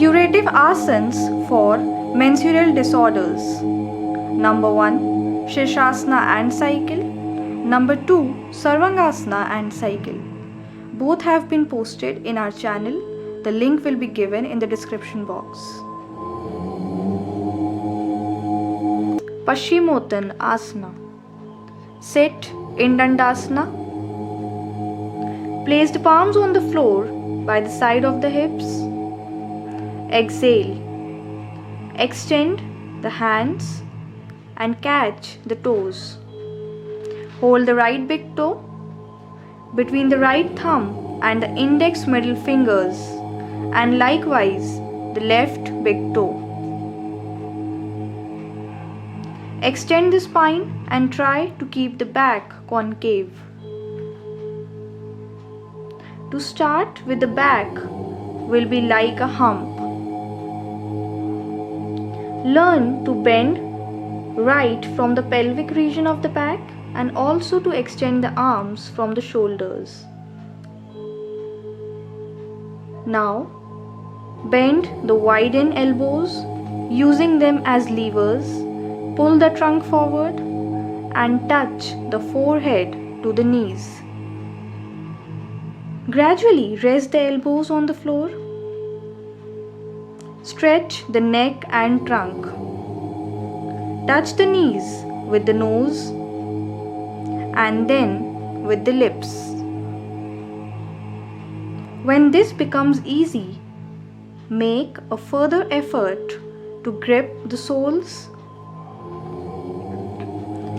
Curative asanas for menstrual disorders. Number 1, Sirsasana and Cycle. Number 2, Sarvangasana and Cycle. Both have been posted in our channel. The link will be given in the description box. Paschimottanasana. Sit in Dandasana. Place the palms on the floor by the side of the hips. Exhale. Extend the hands and catch the toes. Hold the right big toe between the right thumb and the index middle fingers, and likewise the left big toe. Extend the spine and try to keep the back concave. To start with, the back will be like a hump. Learn to bend right from the pelvic region of the back and also to extend the arms from the shoulders. Now, bend the widened elbows using them as levers. Pull the trunk forward and touch the forehead to the knees. Gradually rest the elbows on the floor. Stretch the neck and trunk. Touch the knees with the nose and then with the lips. When this becomes easy, make a further effort to grip the soles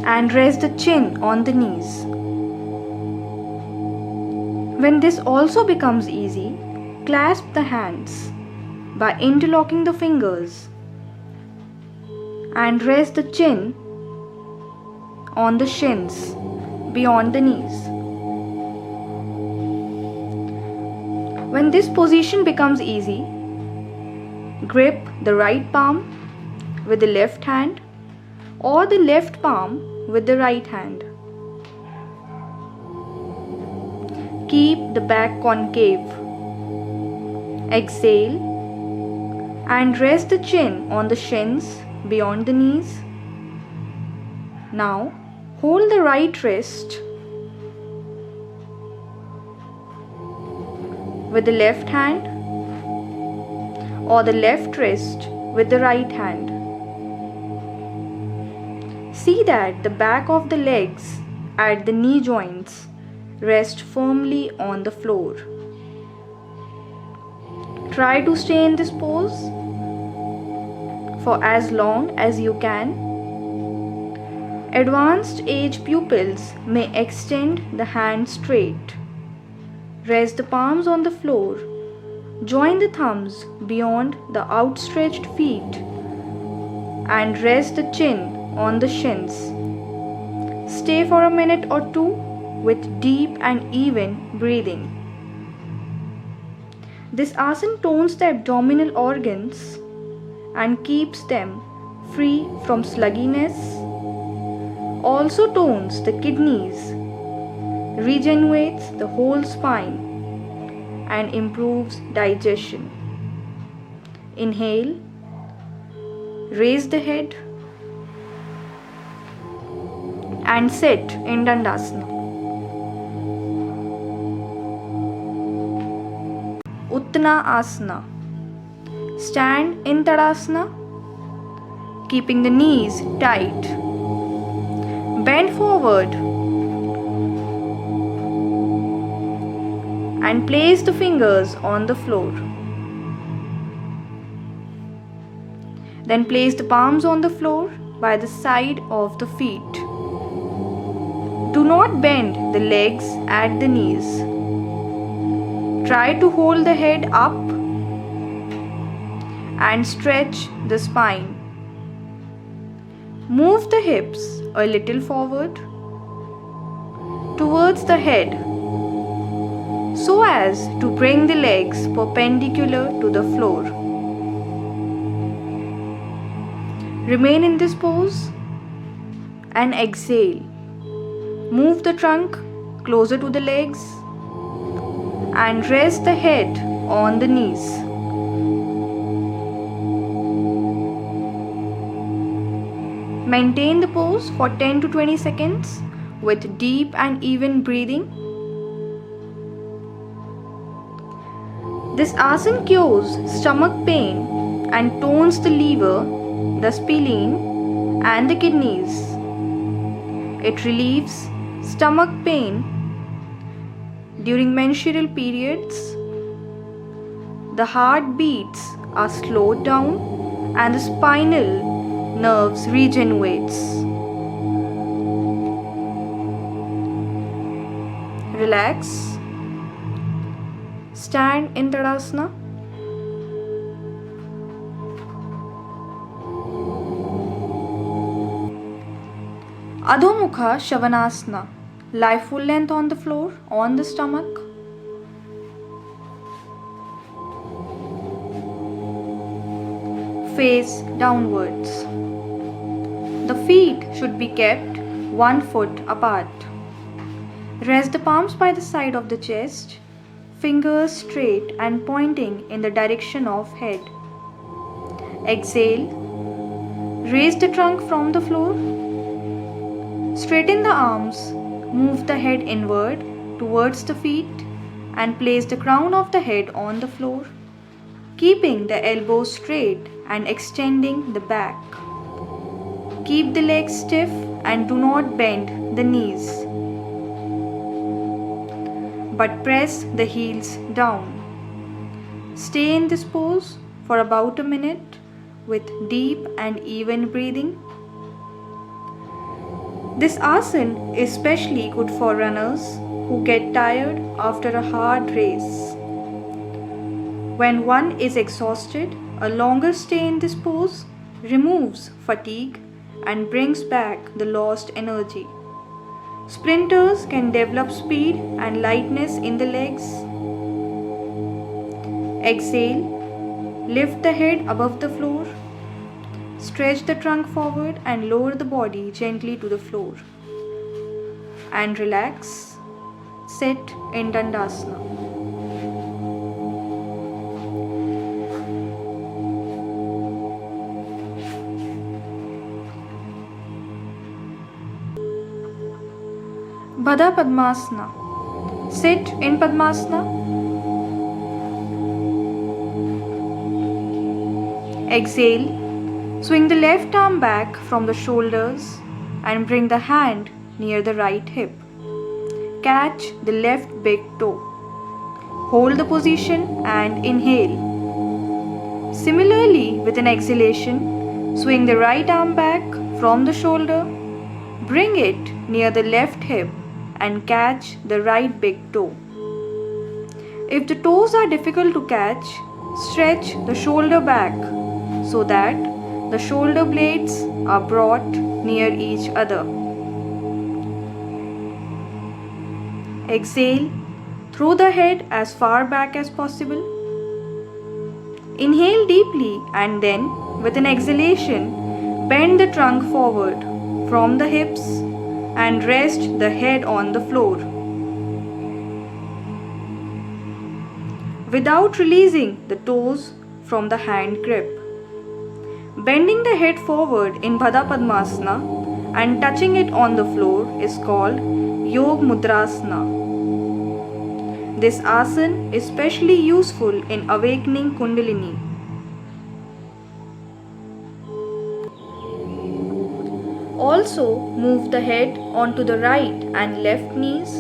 and rest the chin on the knees. When this also becomes easy, clasp the hands by interlocking the fingers and rest the chin on the shins beyond the knees. When this position becomes easy, grip the right palm with the left hand or the left palm with the right hand. Keep the back concave. Exhale and rest the chin on the shins beyond the knees. Now hold the right wrist with the left hand or the left wrist with the right hand. See that the back of the legs at the knee joints rest firmly on the floor. Try to stay in this pose for as long as you can. Advanced age pupils may extend the hands straight. Rest the palms on the floor. Join the thumbs beyond the outstretched feet and rest the chin on the shins. Stay for a minute or two with deep and even breathing. This asana tones the abdominal organs and keeps them free from sluggishness, also tones the kidneys, rejuvenates the whole spine, and improves digestion. Inhale, raise the head, and sit in Dandasana. Uttanasana. Stand in Tadasana, keeping the knees tight. Bend forward and place the fingers on the floor. Then place the palms on the floor by the side of the feet. Do not bend the legs at the knees. Try to hold the head up and stretch the spine. Move the hips a little forward towards the head so as to bring the legs perpendicular to the floor. Remain in this pose and exhale. Move the trunk closer to the legs and rest the head on the knees. Maintain the pose for 10 to 20 seconds with deep and even breathing. This asana cures stomach pain and tones the liver, the spleen, and the kidneys. It relieves stomach pain during menstrual periods. The heartbeats are slowed down and the spinal nerves rejuvenates. Relax. Stand in Tadasana. Adhomukha Savanasana. Lie full length on the floor, on the stomach. Face downwards. The feet should be kept 1 foot apart. Rest the palms by the side of the chest, fingers straight and pointing in the direction of head. Exhale. Raise the trunk from the floor. Straighten the arms. Move the head inward towards the feet and place the crown of the head on the floor, keeping the elbows straight and extending the back. Keep the legs stiff and do not bend the knees, but press the heels down. Stay in this pose for about a minute with deep and even breathing. This asana is especially good for runners who get tired after a hard race. When one is exhausted, a longer stay in this pose removes fatigue and brings back the lost energy. Sprinters can develop speed and lightness in the legs. Exhale, lift the head above the floor. Stretch the trunk forward and lower the body gently to the floor. And relax. Sit in Dandasana. Baddha Padmasana. Sit in Padmasana. Exhale. Swing the left arm back from the shoulders and bring the hand near the right hip. Catch the left big toe. Hold the position and inhale. Similarly, with an exhalation, swing the right arm back from the shoulder. Bring it near the left hip and catch the right big toe. If the toes are difficult to catch, stretch the shoulder back so that the shoulder blades are brought near each other. Exhale, throw the head as far back as possible. Inhale deeply and then, with an exhalation, bend the trunk forward from the hips and rest the head on the floor. Without releasing the toes from the hand grip. Bending the head forward in Baddha Padmasana and touching it on the floor is called Yog Mudrasana. This asana is especially useful in awakening Kundalini. Also, move the head onto the right and left knees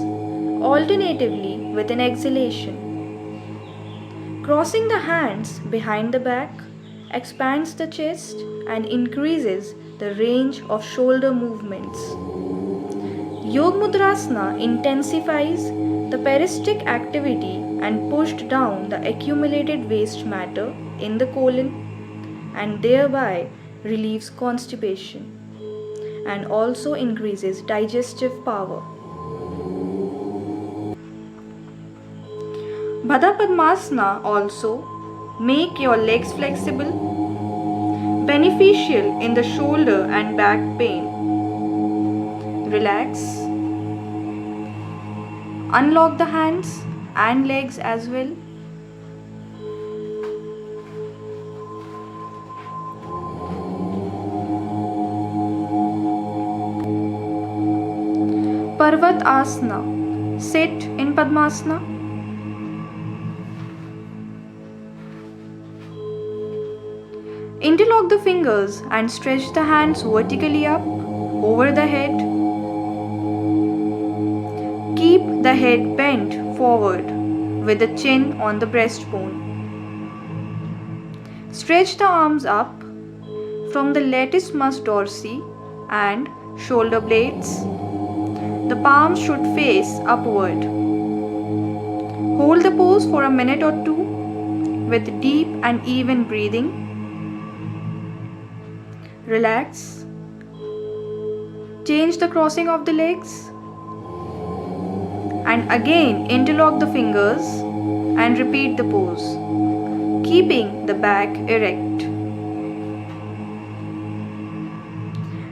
alternatively with an exhalation. Crossing the hands behind the back expands the chest and increases the range of shoulder movements. Yog Mudrasana intensifies the peristaltic activity and pushed down the accumulated waste matter in the colon and thereby relieves constipation and also increases digestive power. Baddha Padmasana also make your legs flexible, beneficial in the shoulder and back pain. Relax. Unlock the hands and legs as well. Asana. Sit in Padmasana. Interlock the fingers and stretch the hands vertically up over the head. Keep the head bent forward with the chin on the breastbone. Stretch the arms up from the latissimus dorsi and shoulder blades. The palms should face upward. Hold the pose for a minute or two with deep and even breathing. Relax. Change the crossing of the legs. And again interlock the fingers and repeat the pose, keeping the back erect.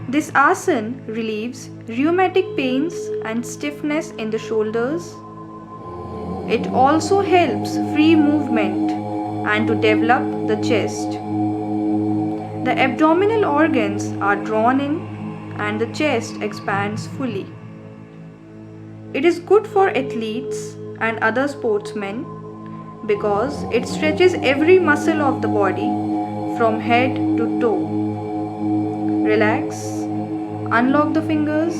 This asana relieves rheumatic pains and stiffness in the shoulders. It also helps free movement and to develop the chest. The abdominal organs are drawn in and the chest expands fully. It is good for athletes and other sportsmen because it stretches every muscle of the body from head to toe. Relax, unlock the fingers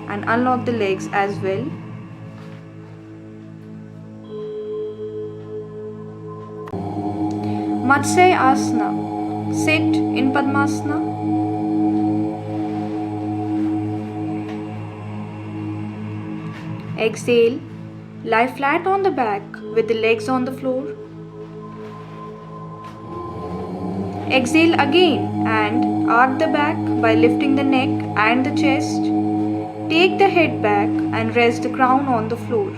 and unlock the legs as well. Asana. Sit in Padmasana. Exhale, lie flat on the back with the legs on the floor. Exhale again and arc the back by lifting the neck and the chest. Take the head back and rest the crown on the floor.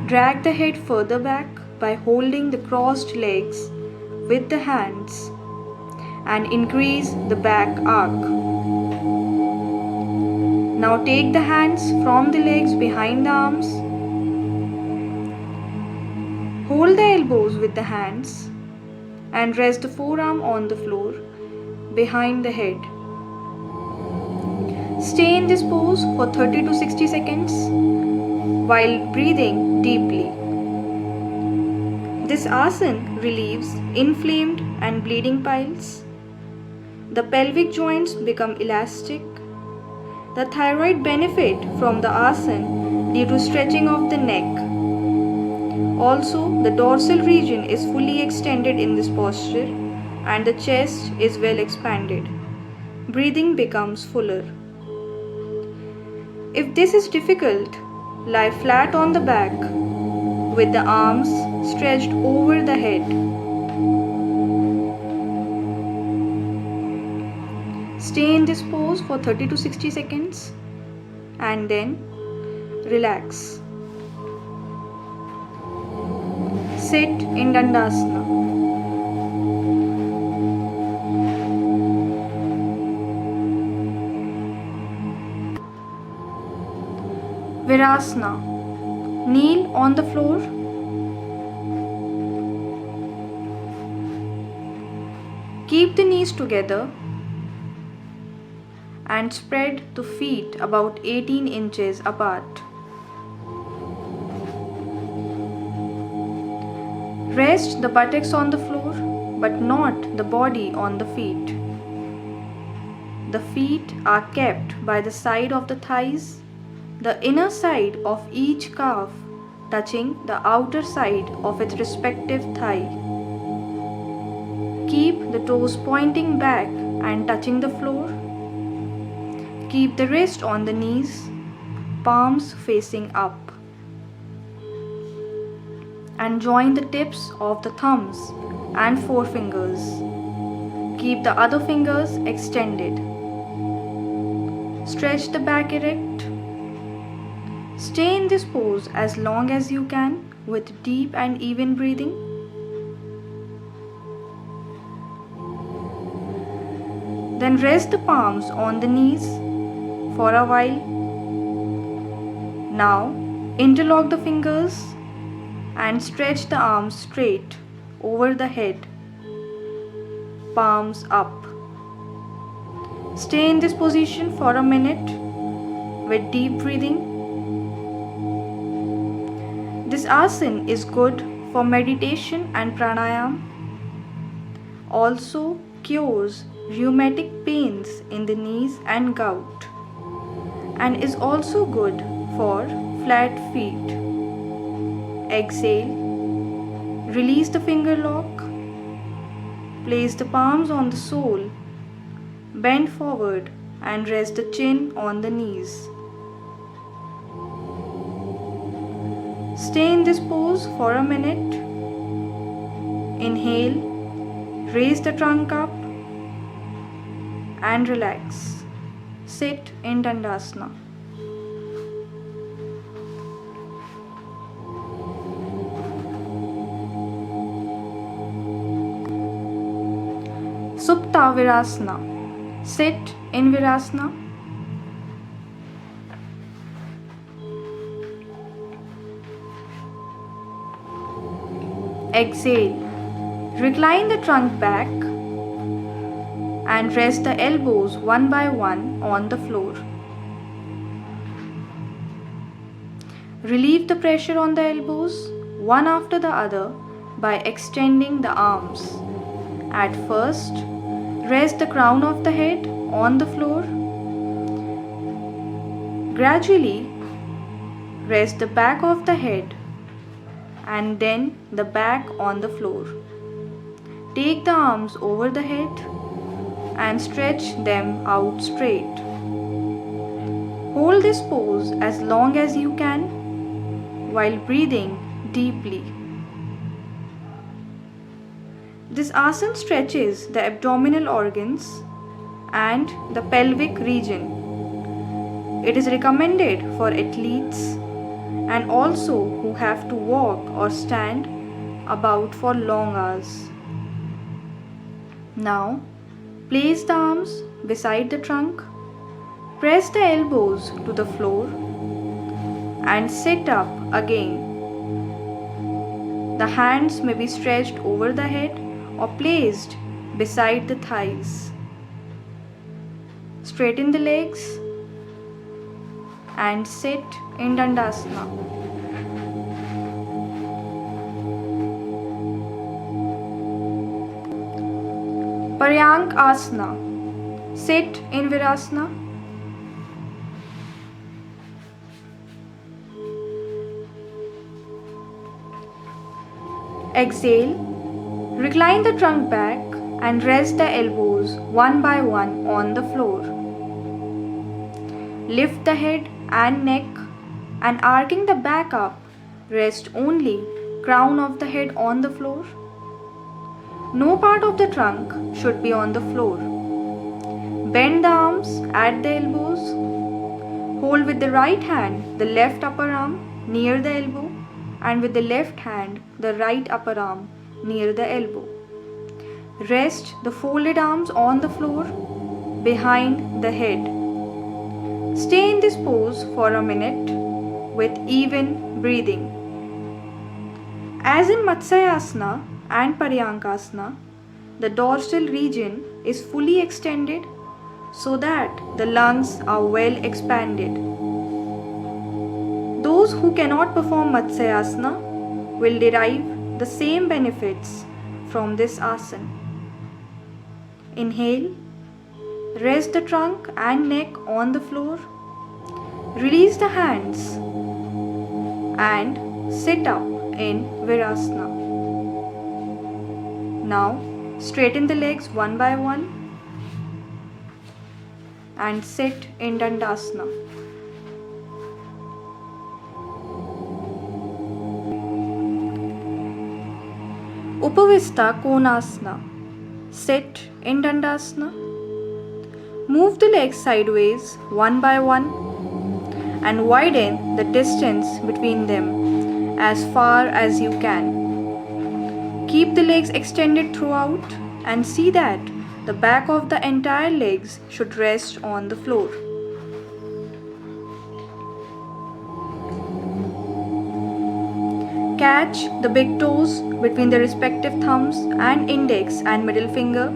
Drag the head further back by holding the crossed legs with the hands and increase the back arc. Now take the hands from the legs behind the arms. Hold the elbows with the hands and rest the forearm on the floor behind the head. Stay in this pose for 30 to 60 seconds while breathing deeply. This asana relieves inflamed and bleeding piles. The pelvic joints become elastic. The thyroid benefit from the asana due to stretching of the neck. Also, the dorsal region is fully extended in this posture and the chest is well expanded. Breathing becomes fuller. If this is difficult, lie flat on the back with the arms stretched over the head. Stay in this pose for 30 to 60 seconds and then relax. Sit in Dandasana. Virasana. Kneel on the floor. Keep the knees together and spread the feet about 18 inches apart. Rest the buttocks on the floor but not the body on the feet. The feet are kept by the side of the thighs, the inner side of each calf touching the outer side of its respective thigh. Keep the toes pointing back and touching the floor. Keep the wrist on the knees, palms facing up. And join the tips of the thumbs and forefingers. Keep the other fingers extended. Stretch the back erect. Stay in this pose as long as you can with deep and even breathing. Then rest the palms on the knees for a while. Now interlock the fingers and stretch the arms straight over the head, palms up. Stay in this position for a minute with deep breathing. This asana is good for meditation and pranayam. Also cures rheumatic pains in the knees and gout, and is also good for flat feet. Exhale. Release the finger lock. Place the palms on the sole. Bend forward and rest the chin on the knees. Stay in this pose for a minute. Inhale. Raise the trunk up and relax. Sit in Dandasana. Supta Virasana. Sit in Virasana. Exhale. Recline the trunk back and rest the elbows one by one on the floor. Relieve the pressure on the elbows one after the other by extending the arms. At first, rest the crown of the head on the floor. Gradually, rest the back of the head and then the back on the floor. Take the arms over the head and stretch them out straight. Hold this pose as long as you can while breathing deeply. This asana stretches the abdominal organs and the pelvic region. It is recommended for athletes and also who have to walk or stand about for long hours. Now, place the arms beside the trunk, press the elbows to the floor and sit up again. The hands may be stretched over the head or placed beside the thighs. Straighten the legs and sit in Dandasana. Paryank Asana. Sit in Virasana. Exhale. Recline the trunk back and rest the elbows one by one on the floor. Lift the head and neck and arcing the back up, rest only crown of the head on the floor. No part of the trunk should be on the floor. Bend the arms at the elbows. Hold with the right hand the left upper arm near the elbow and with the left hand the right upper arm near the elbow. Rest the folded arms on the floor behind the head. Stay in this pose for a minute with even breathing. As in Matsyasana and Paryankasana, the dorsal region is fully extended so that the lungs are well expanded. Those who cannot perform Matsyasana will derive the same benefits from this asana. Inhale, rest the trunk and neck on the floor, release the hands and sit up in Virasana. Now, straighten the legs one by one and sit in Dandasana. Upavista Konasana. Sit in Dandasana. Move the legs sideways one by one and widen the distance between them as far as you can. Keep the legs extended throughout and see that the back of the entire legs should rest on the floor. Catch the big toes between the respective thumbs and index and middle finger.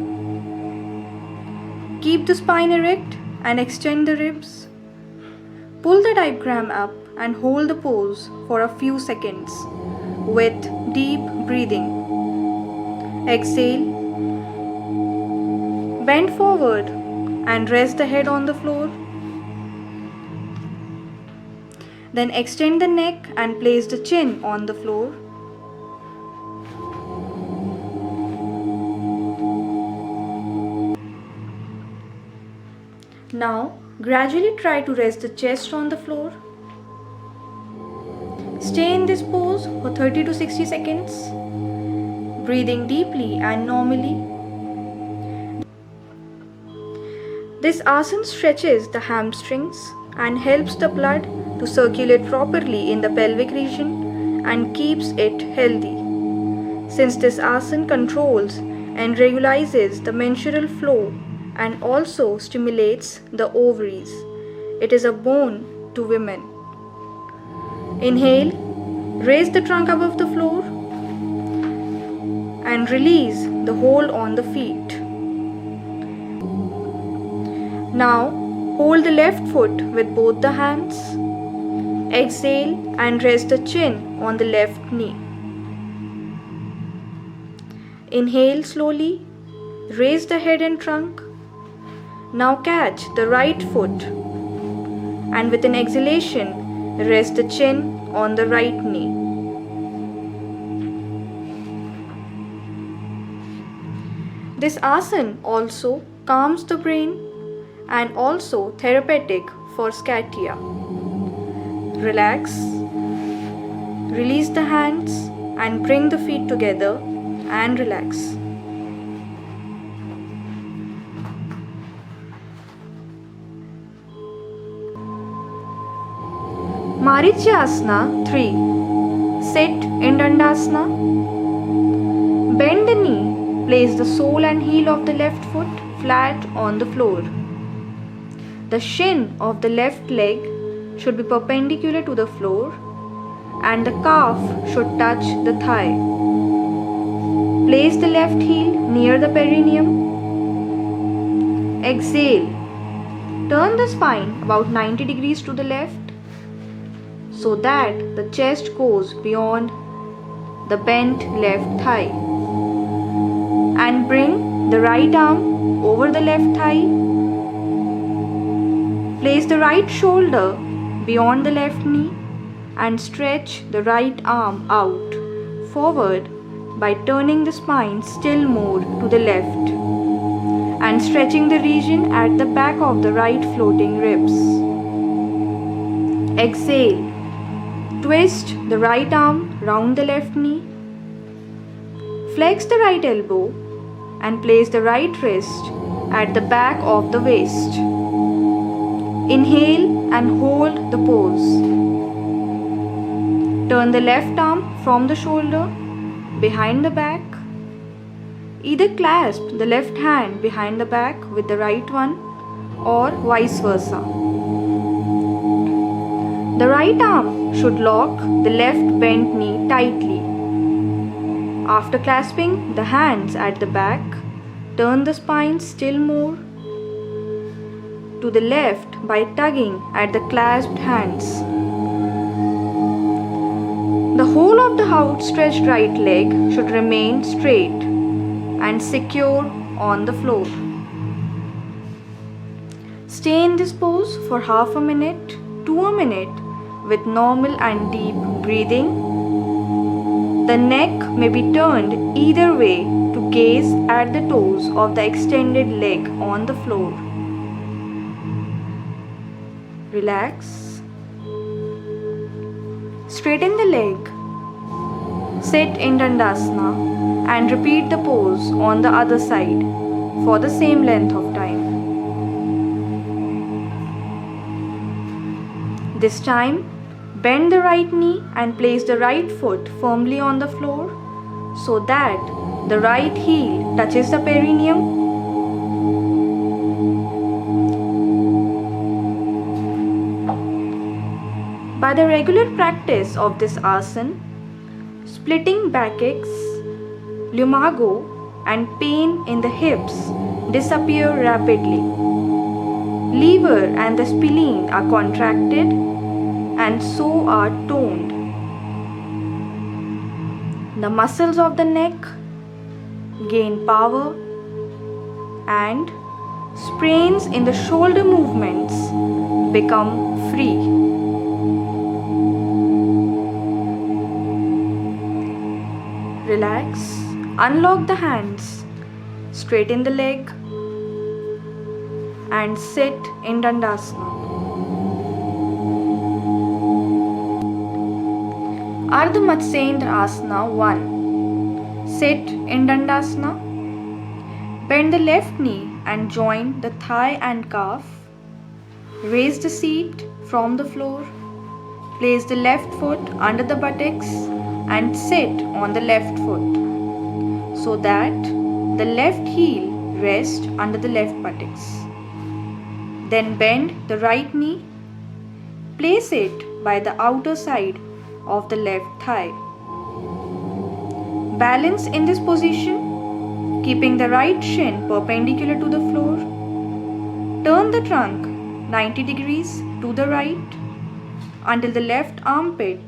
Keep the spine erect and extend the ribs. Pull the diaphragm up and hold the pose for a few seconds with deep breathing. Exhale. Bend forward and rest the head on the floor. Then extend the neck and place the chin on the floor. Now, gradually try to rest the chest on the floor. Stay in this pose for 30 to 60 seconds, breathing deeply and normally. This asana stretches the hamstrings and helps the blood to circulate properly in the pelvic region and keeps it healthy. Since this asana controls and regularizes the menstrual flow and also stimulates the ovaries, it is a boon to women. Inhale, raise the trunk above the floor and release the hold on the feet. Now, hold the left foot with both the hands. Exhale and rest the chin on the left knee. Inhale slowly, raise the head and trunk. Now catch the right foot and with an exhalation, rest the chin on the right knee. This asana also calms the brain and also therapeutic for sciatica. Relax, release the hands and bring the feet together and relax. Marichyasana 3. Sit in Dandasana. Bend the knee, place the sole and heel of the left foot flat on the floor. The shin of the left leg should be perpendicular to the floor and the calf should touch the thigh. Place the left heel near the perineum. Exhale. Turn the spine about 90 degrees to the left so that the chest goes beyond the bent left thigh. And bring the right arm over the left thigh. Place the right shoulder beyond the left knee and stretch the right arm out forward by turning the spine still more to the left and stretching the region at the back of the right floating ribs. Exhale. Twist the right arm round the left knee. Flex the right elbow and place the right wrist at the back of the waist. Inhale and hold the pose. Turn the left arm from the shoulder behind the back. Either clasp the left hand behind the back with the right one or vice versa. The right arm should lock the left bent knee tightly. After clasping the hands at the back, turn the spine still more to the left by tugging at the clasped hands. The whole of the outstretched right leg should remain straight and secure on the floor. Stay in this pose for half a minute to a minute with normal and deep breathing. The neck may be turned either way to gaze at the toes of the extended leg on the floor. Relax. Straighten the leg. Sit in Dandasana and repeat the pose on the other side for the same length of time. This time, bend the right knee and place the right foot firmly on the floor so that the right heel touches the perineum. By the regular practice of this asana, splitting backaches, lumbago and pain in the hips disappear rapidly. Liver and the spleen are contracted and so are toned. The muscles of the neck gain power and sprains in the shoulder movements become free. Relax, unlock the hands, straighten the leg and sit in Dandasana. Ardha Matsyendrasana Asana 1. Sit in Dandasana. Bend the left knee and join the thigh and calf. Raise the seat from the floor. Place the left foot under the buttocks and sit on the left foot so that the left heel rests under the left buttocks. Then bend the right knee. Place it by the outer side of the left thigh. Balance in this position, keeping the right shin perpendicular to the floor. Turn the trunk 90 degrees to the right until the left armpit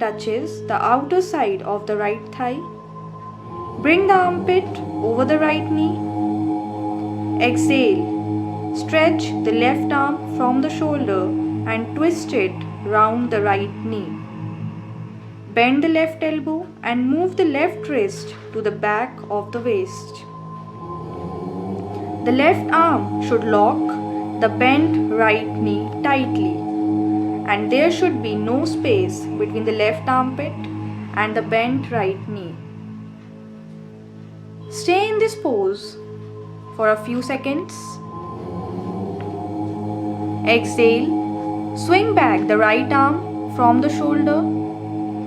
touches the outer side of the right thigh. Bring the armpit over the right knee. Exhale. Stretch the left arm from the shoulder and twist it round the right knee. Bend the left elbow and move the left wrist to the back of the waist. The left arm should lock the bent right knee tightly, and there should be no space between the left armpit and the bent right knee. Stay in this pose for a few seconds. Exhale, swing back the right arm from the shoulder,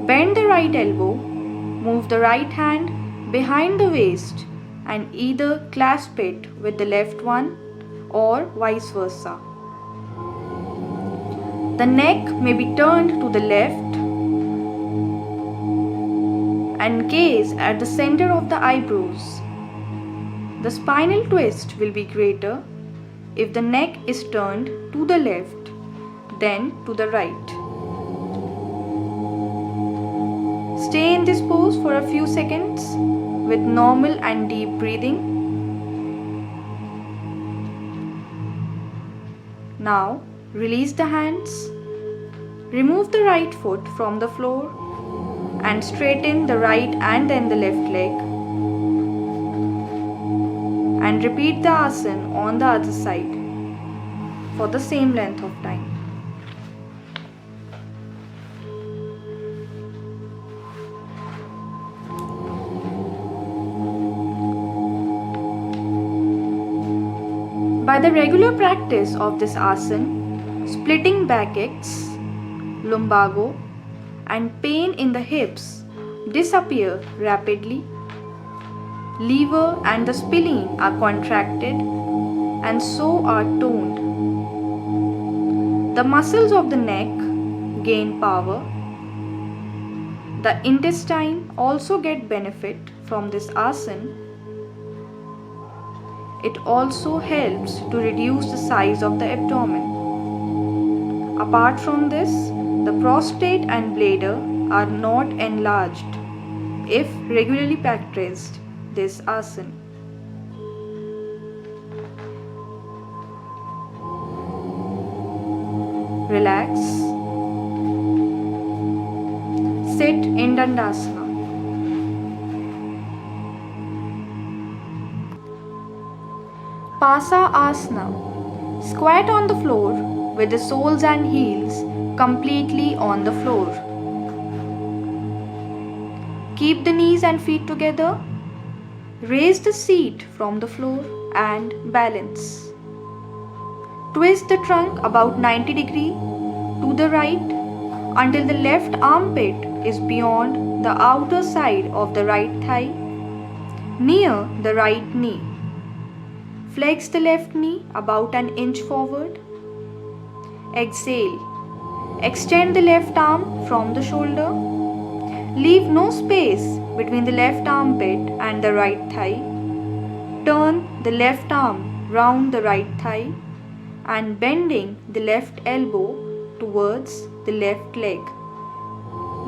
bend the right elbow, move the right hand behind the waist and either clasp it with the left one or vice versa. The neck may be turned to the left and gaze at the center of the eyebrows. The spinal twist will be greater if the neck is turned to the left, then to the right. Stay in this pose for a few seconds with normal and deep breathing. Now, release the hands. Remove the right foot from the floor and straighten the right and then the left leg. And repeat the asana on the other side for the same length of time. By the regular practice of this asana, splitting backaches, lumbago, and pain in the hips disappear rapidly. Liver and the spleen are contracted and so are toned. The muscles of the neck gain power. The intestine also get benefit from this asana. It also helps to reduce the size of the abdomen. Apart from this, the prostate and bladder are not enlarged if regularly practiced this asana. Relax. Sit in Dandasana. Pasa Asana. Squat on the floor with the soles and heels completely on the floor. Keep the knees and feet together. Raise the seat from the floor and balance. Twist the trunk about 90 degrees to the right until the left armpit is beyond the outer side of the right thigh, near the right knee. Flex the left knee about an inch forward. Exhale. Extend the left arm from the shoulder. Leave no space between the left armpit and the right thigh. Turn the left arm round the right thigh and bending the left elbow towards the left leg.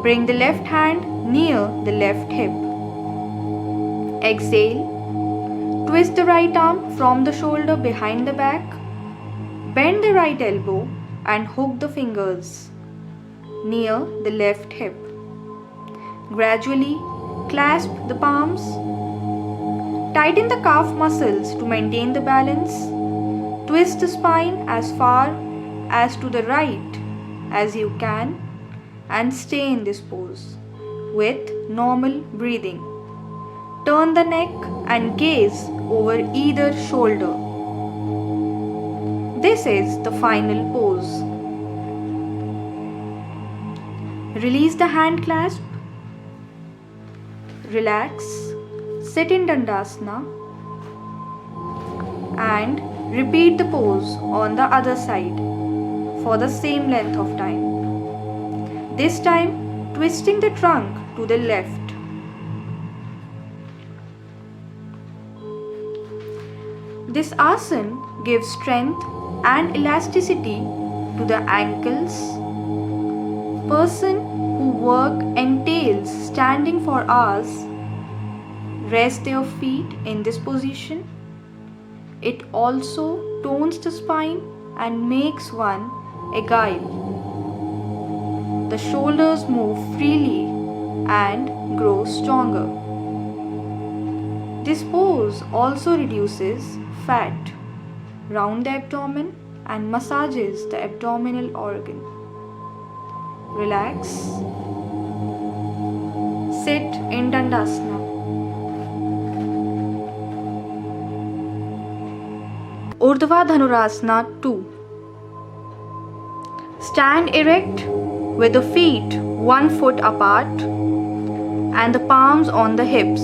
Bring the left hand near the left hip. Exhale. Twist the right arm from the shoulder behind the back. Bend the right elbow and hook the fingers near the left hip. Gradually clasp the palms. Tighten the calf muscles to maintain the balance. Twist the spine as far as to the right as you can and stay in this pose with normal breathing. Turn the neck and gaze over either shoulder. This is the final pose. Release the hand clasp. Relax. Sit in Dandasana and repeat the pose on the other side for the same length of time. This time twisting the trunk to the left. This asana gives strength and elasticity to the ankles. Person who work entails standing for hours rest their feet in this position. It also tones the spine and makes one agile. The shoulders move freely and grow stronger. This pose also reduces fat around the abdomen and massages the abdominal organ. Relax. Sit in Dandasana. Urdhva Dhanurasana 2. Stand erect with the feet 1 foot apart and the palms on the hips.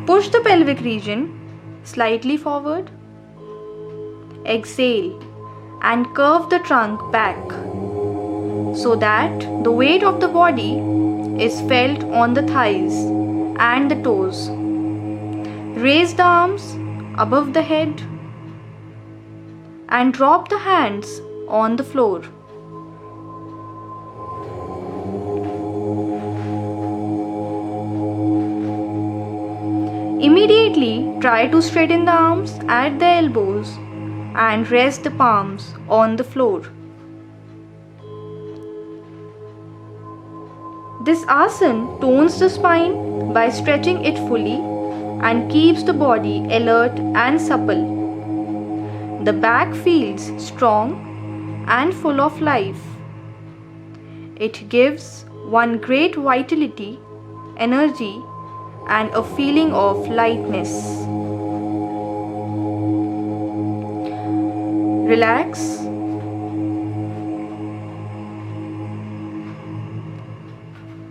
Push the pelvic region slightly forward. Exhale and curve the trunk back so that the weight of the body is felt on the thighs and the toes. Raise the arms above the head and drop the hands on the floor. Immediately try to straighten the arms at the elbows and rest the palms on the floor. This asana tones the spine by stretching it fully and keeps the body alert and supple. The back feels strong and full of life. It gives one great vitality, energy, and a feeling of lightness. Relax.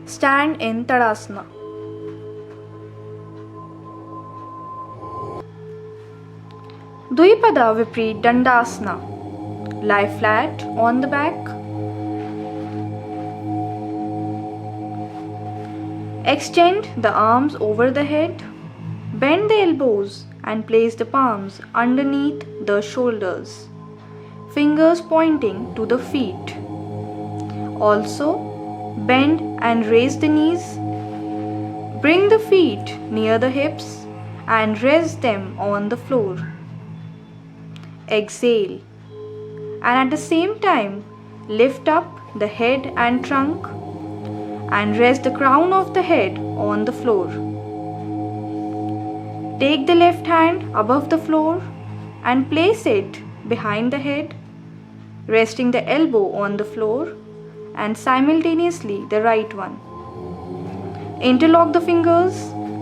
Stand in Tadasana. Dvipada Vipreet Dandasana. Lie flat on the back. Extend the arms over the head. Bend the elbows and place the palms underneath the shoulders. Fingers pointing to the feet. Also, bend and raise the knees. Bring the feet near the hips and rest them on the floor. Exhale and at the same time lift up the head and trunk and rest the crown of the head on the floor. Take the left hand above the floor and place it behind the head, resting the elbow on the floor and simultaneously the right one. Interlock the fingers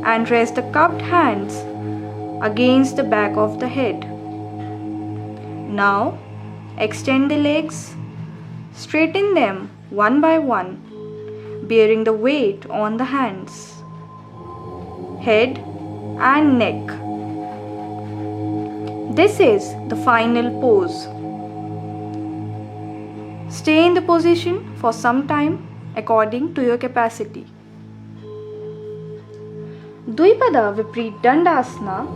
and rest the cupped hands against the back of the head. Now extend the legs, straighten them one by one, bearing the weight on the hands, head and neck. This is the final pose. Stay in the position for some time according to your capacity. Dvipada Vipreet Dandasana.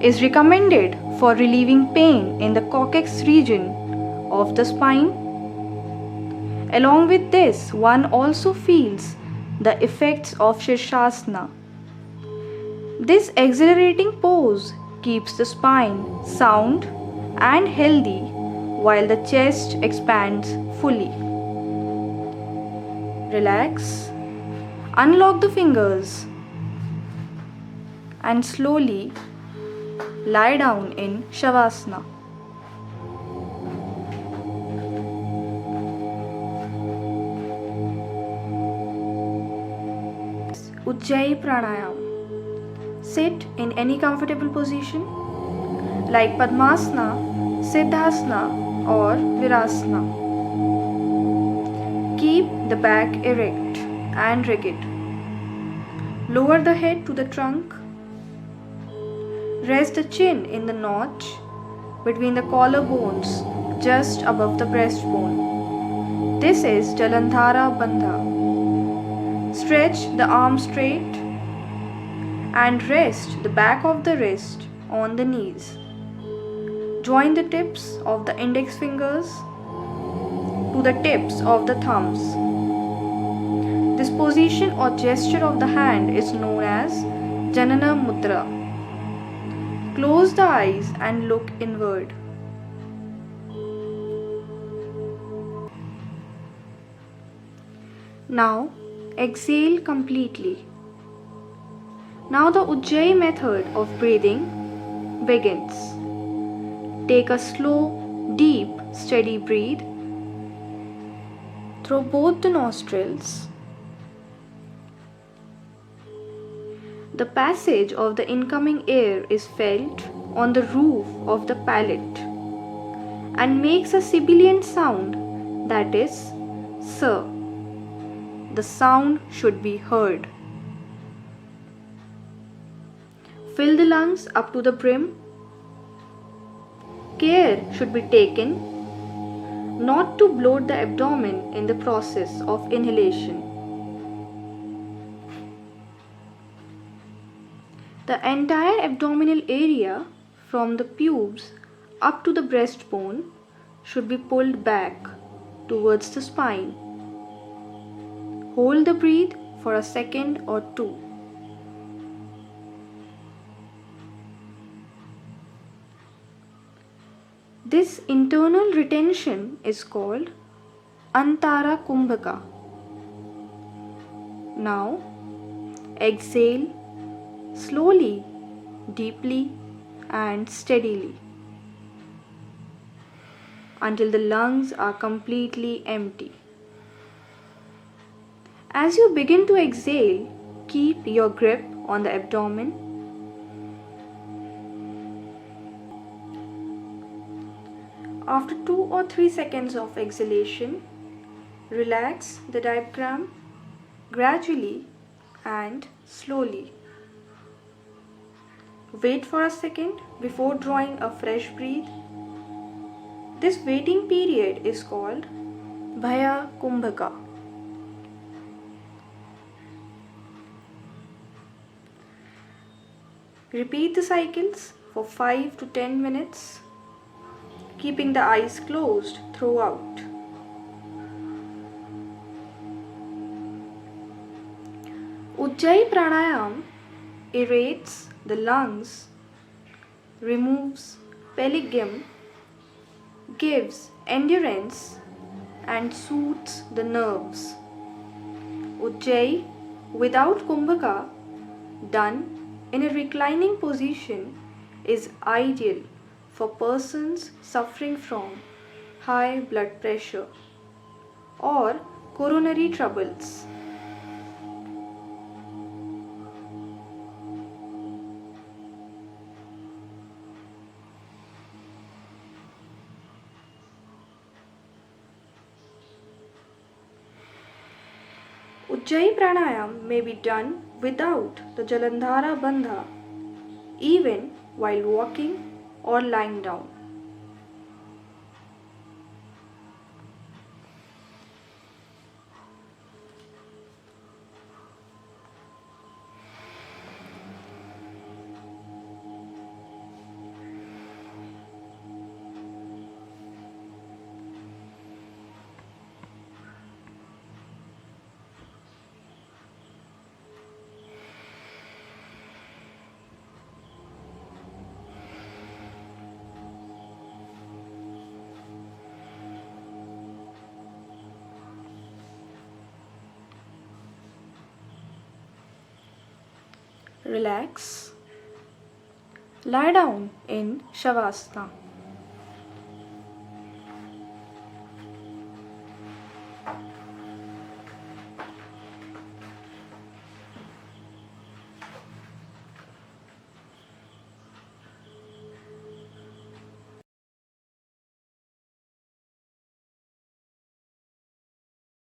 is recommended for relieving pain in the coccyx region of the spine. Along with this, one also feels the effects of Sirsasana. This exhilarating pose keeps the spine sound and healthy while the chest expands fully. Relax, unlock the fingers, and slowly lie down in Shavasana. Ujjayi Pranayam. Sit in any comfortable position like Padmasana, Sirsasana or Virasana. Keep the back erect and rigid. Lower the head to the trunk. Rest the chin in the notch between the collarbones just above the breastbone. This is Jalandhara Bandha. Stretch the arm straight and rest the back of the wrist on the knees. Join the tips of the index fingers to the tips of the thumbs. This position or gesture of the hand is known as Janana Mudra. Close the eyes and look inward. Now exhale completely. Now the Ujjayi method of breathing begins. Take a slow, deep, steady breath through both the nostrils. The passage of the incoming air is felt on the roof of the palate and makes a sibilant sound, that is, Sir. The sound should be heard. Fill the lungs up to the brim. Care should be taken not to bloat the abdomen in the process of inhalation. The entire abdominal area from the pubes up to the breastbone should be pulled back towards the spine. Hold the breath for a second or two. This internal retention is called Antara Kumbhaka. Now exhale slowly, deeply and steadily until the lungs are completely empty. As you begin to exhale, keep your grip on the abdomen. After 2 or 3 seconds of exhalation, relax the diaphragm gradually and slowly. Wait for a second before drawing a fresh breath. This waiting period is called Bhaya Kumbhaka. Repeat the cycles for 5 to 10 minutes, keeping the eyes closed throughout. Ujjayi Pranayam aerates the lungs, removes peligum, gives endurance and soothes the nerves. Ujjayi without Kumbhaka, done in a reclining position, is ideal for persons suffering from high blood pressure or coronary troubles. Ujjayi Pranayam may be done without the Jalandhara Bandha, even while walking or lying down. Relax. Lie down in Shavasana.